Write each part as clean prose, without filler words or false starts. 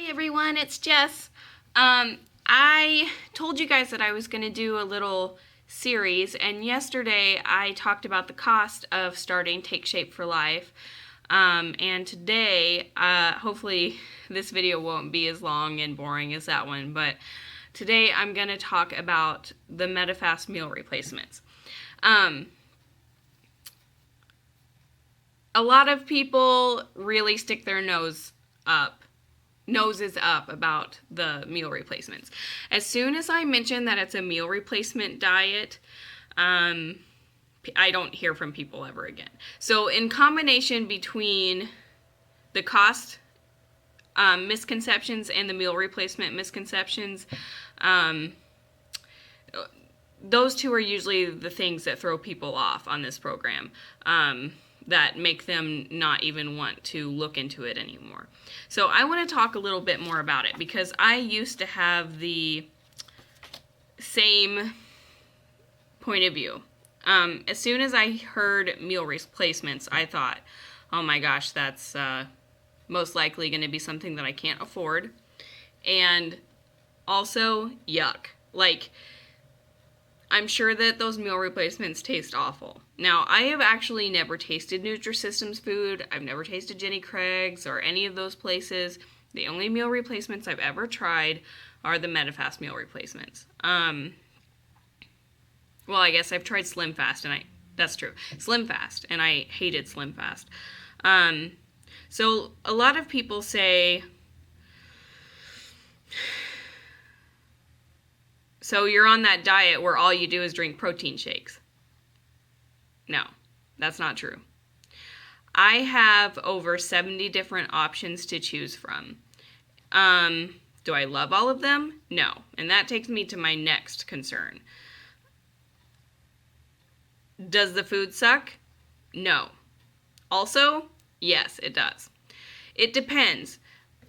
everyone, it's Jess. I told you guys that I was going to do a little series, and yesterday I talked about the cost of starting Take Shape for Life. And today, hopefully this video won't be as long and boring as that one, but today I'm going to talk about the Medifast meal replacements. A lot of people really stick their noses up about the meal replacements. As soon as I mention that it's a meal replacement diet, I don't hear from people ever again. So in combination between the cost misconceptions and the meal replacement misconceptions, those two are usually the things that throw people off on this program, that make them not even want to look into it anymore. So I want to talk a little bit more about it because I used to have the same point of view. As soon as I heard meal replacements, I thought, oh my gosh, that's most likely going to be something that I can't afford. And also, yuck. Like, I'm sure that those meal replacements taste awful. Now, I have actually never tasted Nutrisystem's food. I've never tasted Jenny Craig's or any of those places. The only meal replacements I've ever tried are the Medifast meal replacements. Well, I guess I've tried Slim Fast, and that's true. Slim Fast, and I hated Slim Fast. So a lot of people say, so you're on that diet where all you do is drink protein shakes. No, that's not true. I have over 70 different options to choose from. Do I love all of them? No. And that takes me to my next concern. Does the food suck? No. Also, yes, it does. It depends.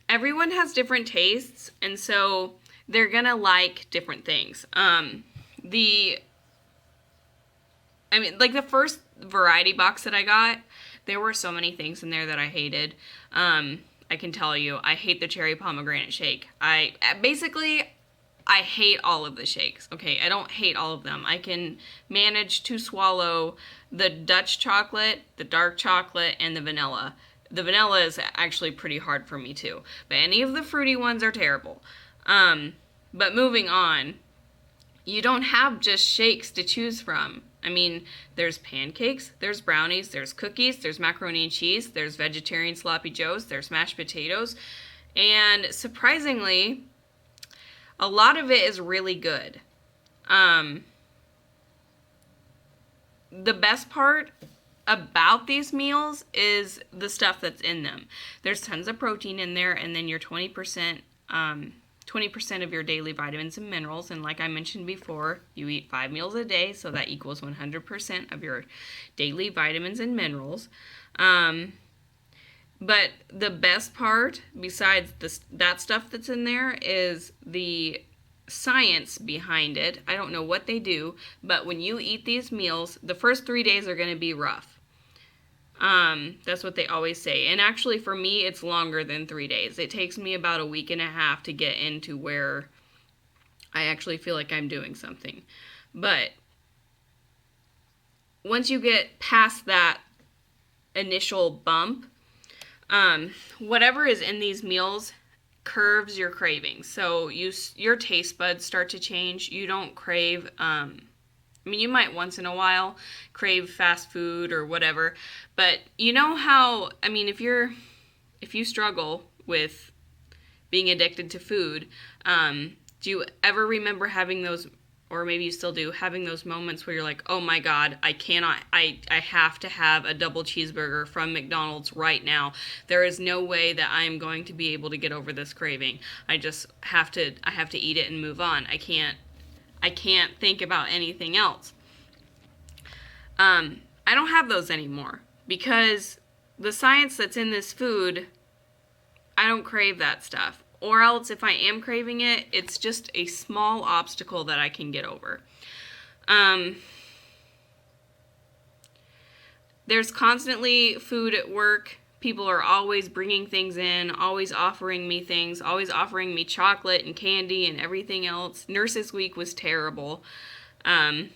Everyone has different tastes, and so they're gonna like different things. The first variety box that I got, there were so many things in there that I hated. I can tell you, I hate the cherry pomegranate shake. I hate all of the shakes. Okay, I don't hate all of them. I can manage to swallow the Dutch chocolate, the dark chocolate, and the vanilla. The vanilla is actually pretty hard for me too. But any of the fruity ones are terrible. But moving on, you don't have just shakes to choose from. I mean, there's pancakes, there's brownies, there's cookies, there's macaroni and cheese, there's vegetarian sloppy joes, there's mashed potatoes, and surprisingly, a lot of it is really good. The best part about these meals is the stuff that's in them. There's tons of protein in there, and then your 20% of your daily vitamins and minerals. And like I mentioned before, you eat 5 meals a day, so that equals 100% of your daily vitamins and minerals. But the best part, besides that stuff that's in there, is the science behind it. I don't know what they do, but when you eat these meals, the first 3 days are going to be rough. That's what they always say. And actually for me, it's longer than 3 days. It takes me about a week and a half to get into where I actually feel like I'm doing something. But once you get past that initial bump, whatever is in these meals curves your cravings. So your taste buds start to change. You don't crave, you might once in a while crave fast food or whatever, but you know how, if you struggle with being addicted to food, do you ever remember having those, or maybe you still do, having those moments where you're like, oh my God, I have to have a double cheeseburger from McDonald's right now. There is no way that I'm going to be able to get over this craving. I have to eat it and move on. I can't think about anything else. I don't have those anymore because the science that's in this food, I don't crave that stuff. Or else if I am craving it, it's just a small obstacle that I can get over. There's constantly food at work People are always bringing things in, always offering me things, always offering me chocolate and candy and everything else. Nurses Week was terrible. And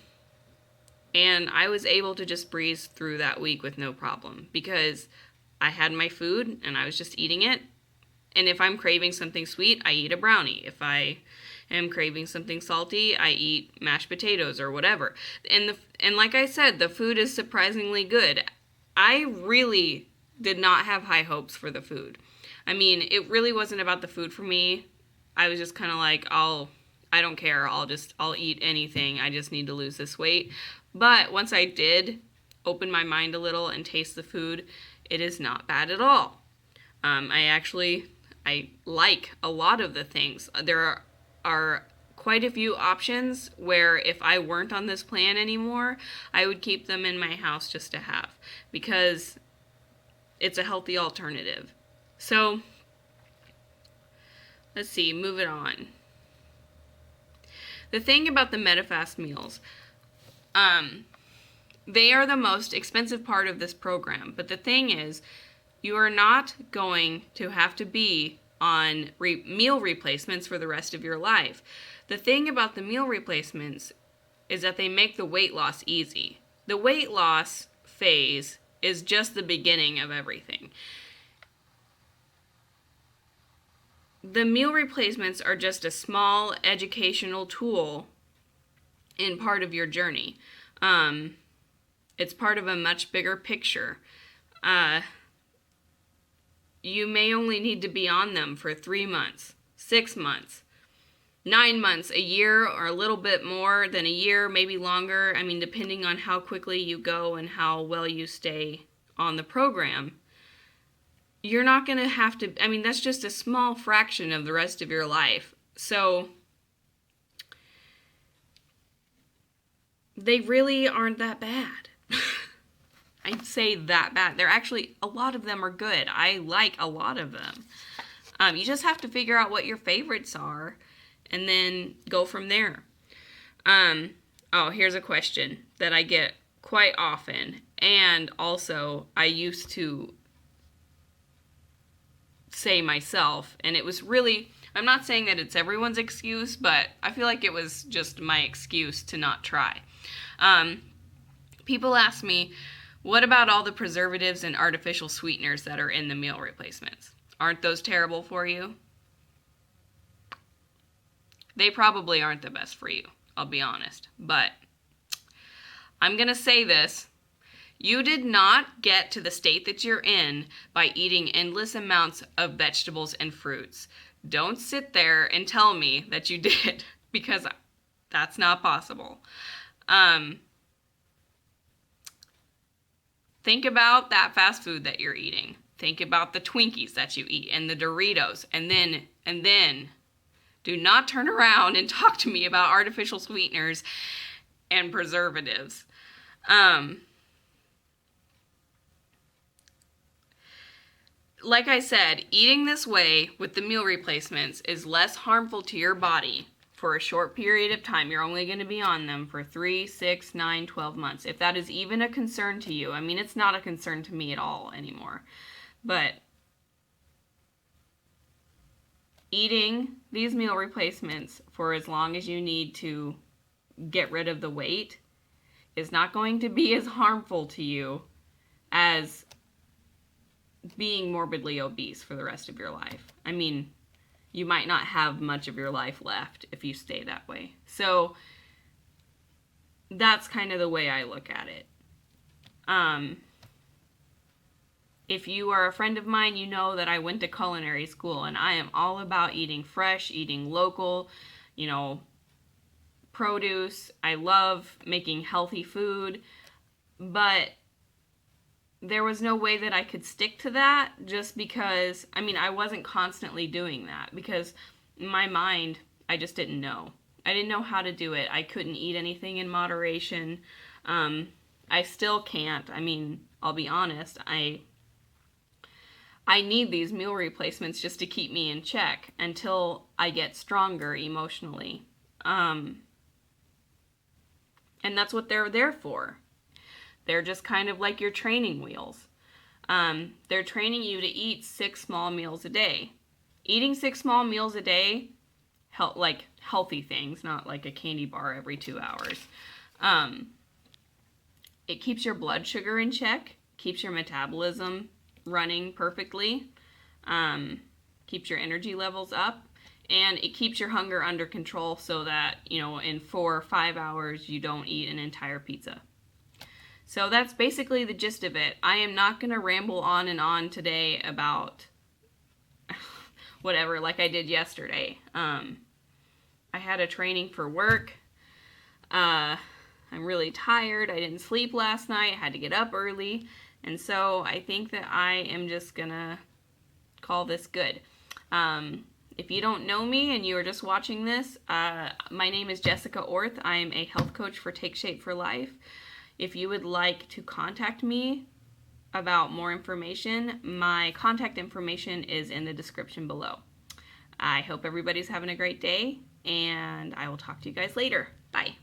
I was able to just breeze through that week with no problem because I had my food and I was just eating it. And if I'm craving something sweet, I eat a brownie. If I am craving something salty, I eat mashed potatoes or whatever. And like I said, the food is surprisingly good. I really did not have high hopes for the food. I mean, it really wasn't about the food for me. I was just kind of like, I don't care. I'll eat anything. I just need to lose this weight. But once I did open my mind a little and taste the food, it is not bad at all. I like a lot of the things. There are quite a few options where if I weren't on this plan anymore, I would keep them in my house just to have, because it's a healthy alternative. So, let's see, moving on. The thing about the Medifast meals, they are the most expensive part of this program. But the thing is, you are not going to have to be on meal replacements for the rest of your life. The thing about the meal replacements is that they make the weight loss easy. The weight loss phase is just the beginning of everything. The meal replacements are just a small educational tool in part of your journey. It's part of a much bigger picture. You may only need to be on them for 3 months, 6 months, 9 months, a year, or a little bit more than a year, maybe longer. I mean, depending on how quickly you go and how well you stay on the program. You're not going to have to, I mean, that's just a small fraction of the rest of your life. So, they really aren't that bad. I'd say that bad. They're actually, a lot of them are good. I like a lot of them. You just have to figure out what your favorites are and then go from there. Here's a question that I get quite often. And also, I used to say myself, and it was really, I'm not saying that it's everyone's excuse, but I feel like it was just my excuse to not try. People ask me, what about all the preservatives and artificial sweeteners that are in the meal replacements? Aren't those terrible for you? They probably aren't the best for you, I'll be honest. But I'm going to say this. You did not get to the state that you're in by eating endless amounts of vegetables and fruits. Don't sit there and tell me that you did, because that's not possible. Think about that fast food that you're eating. Think about the Twinkies that you eat and the Doritos. And then do not turn around and talk to me about artificial sweeteners and preservatives. Like I said, eating this way with the meal replacements is less harmful to your body for a short period of time. You're only going to be on them for 3, 6, 9, 12 months. If that is even a concern to you. I mean, it's not a concern to me at all anymore. But eating these meal replacements for as long as you need to get rid of the weight is not going to be as harmful to you as being morbidly obese for the rest of your life. I mean, you might not have much of your life left if you stay that way. So that's kind of the way I look at it. If you are a friend of mine, you know that I went to culinary school, and I am all about eating fresh, eating local, produce. I love making healthy food, but there was no way that I could stick to that just because, I wasn't constantly doing that because in my mind, I just didn't know. I didn't know how to do it. I couldn't eat anything in moderation. I still can't. I'll be honest. I need these meal replacements just to keep me in check until I get stronger emotionally. And that's what they're there for. They're just kind of like your training wheels. They're training you to eat 6 small meals a day. Eating 6 small meals a day, like healthy things, not like a candy bar every 2 hours. It keeps your blood sugar in check, keeps your metabolism running perfectly, keeps your energy levels up, and it keeps your hunger under control so that, in 4 or 5 hours you don't eat an entire pizza. So that's basically the gist of it. I am not going to ramble on and on today about whatever like I did yesterday. I had a training for work. I'm really tired. I didn't sleep last night. I had to get up early. And so I think that I am just going to call this good. If you don't know me and you are just watching this, my name is Jessica Orth. I am a health coach for Take Shape for Life. If you would like to contact me about more information, my contact information is in the description below. I hope everybody's having a great day, and I will talk to you guys later. Bye.